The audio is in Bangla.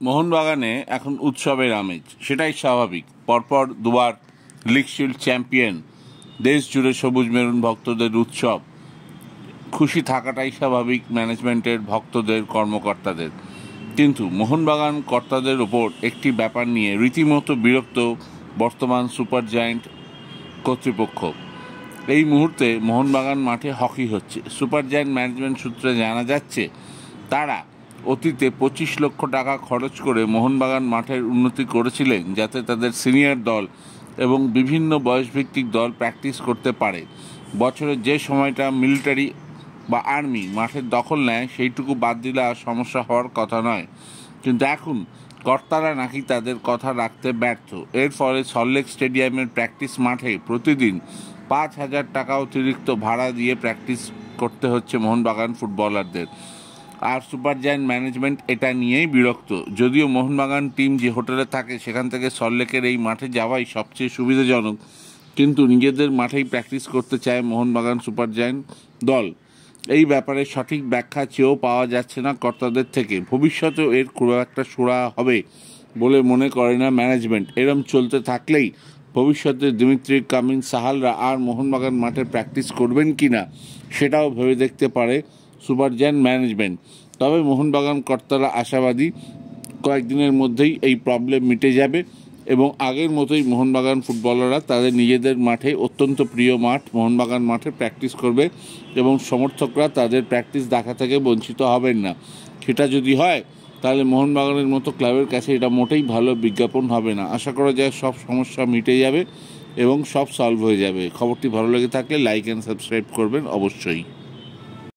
মোহনবাগানে এখন উৎসবের আমেজ, সেটাই স্বাভাবিক। পরপর দুবার লিগ শিল্ড চ্যাম্পিয়ন, দেশ জুড়ে সবুজ মেরুন ভক্তদের উৎসব। খুশি থাকাটাই স্বাভাবিক ম্যানেজমেন্টের, ভক্তদের, কর্মকর্তাদের। কিন্তু মোহনবাগান কর্তাদের ওপর একটি ব্যাপার নিয়ে রীতিমতো বিরক্ত বর্তমান সুপার জায়ান্ট কর্তৃপক্ষ। এই মুহূর্তে মোহনবাগান মাঠে হকি হচ্ছে। সুপার জায়ান্ট ম্যানেজমেন্ট সূত্রে জানা যাচ্ছে, তারা অতীতে 25 লক্ষ টাকা খরচ করে মোহনবাগান মাঠের উন্নতি করেছিলেন, যাতে তাদের সিনিয়র দল এবং বিভিন্ন বয়সভিত্তিক দল প্র্যাকটিস করতে পারে। বছরের যে সময়টা মিলিটারি বা আর্মি মাঠের দখল নেয়, সেইটুকু বাদ দিলে আর সমস্যা হওয়ার কথা নয়। কিন্তু এখন কর্তারা নাকি তাদের কথা রাখতে ব্যর্থ। এর ফলে সল্টলেক স্টেডিয়ামের প্র্যাকটিস মাঠে প্রতিদিন 5,000 টাকা অতিরিক্ত ভাড়া দিয়ে প্র্যাকটিস করতে হচ্ছে মোহনবাগান ফুটবলারদের। আর সুপার জায়ান্ট ম্যানেজমেন্ট এটা নিয়েই বিরক্ত। যদিও মোহনবাগান টিম যে হোটেলে থাকে সেখান থেকে সল্টলেকের এই মাঠে যাওয়াই সবচেয়ে সুবিধাজনক, কিন্তু নিজেদের মাঠেই প্র্যাকটিস করতে চায় মোহনবাগান সুপার জায়ান্ট দল। এই ব্যাপারে সঠিক ব্যাখ্যা চেয়েও পাওয়া যাচ্ছে না কর্তাদের থেকে। ভবিষ্যতেও এর খুব একটা সুরা হবে বলে মনে করে না ম্যানেজমেন্ট। এরম চলতে থাকলেই ভবিষ্যতে দিমিত্রি কামিন্স সাহালরা আর মোহনবাগান মাঠে প্র্যাকটিস করবেন কি না সেটাও ভেবে দেখতে পারে সুপার জায়ান্ট ম্যানেজমেন্ট। তবে মোহনবাগান কর্তারা আশাবাদী, কয়েকদিনের মধ্যেই এই প্রবলেম মিটে যাবে এবং আগের মতোই মোহনবাগান ফুটবলাররা তাদের নিজেদের মাঠে, অত্যন্ত প্রিয় মাঠ মোহনবাগান মাঠে প্র্যাকটিস করবে এবং সমর্থকরা তাদের প্র্যাকটিস দেখা থেকে বঞ্চিত হবেন না। সেটা যদি হয় তাহলে মোহনবাগানের মতো ক্লাবের কাছে এটা মোটেই ভালো বিজ্ঞাপন হবে না। আশা করা যায় সব সমস্যা মিটে যাবে এবং সব সলভ হয়ে যাবে। খবরটি ভালো লেগে থাকলে লাইক অ্যান্ড সাবস্ক্রাইব করবেন অবশ্যই।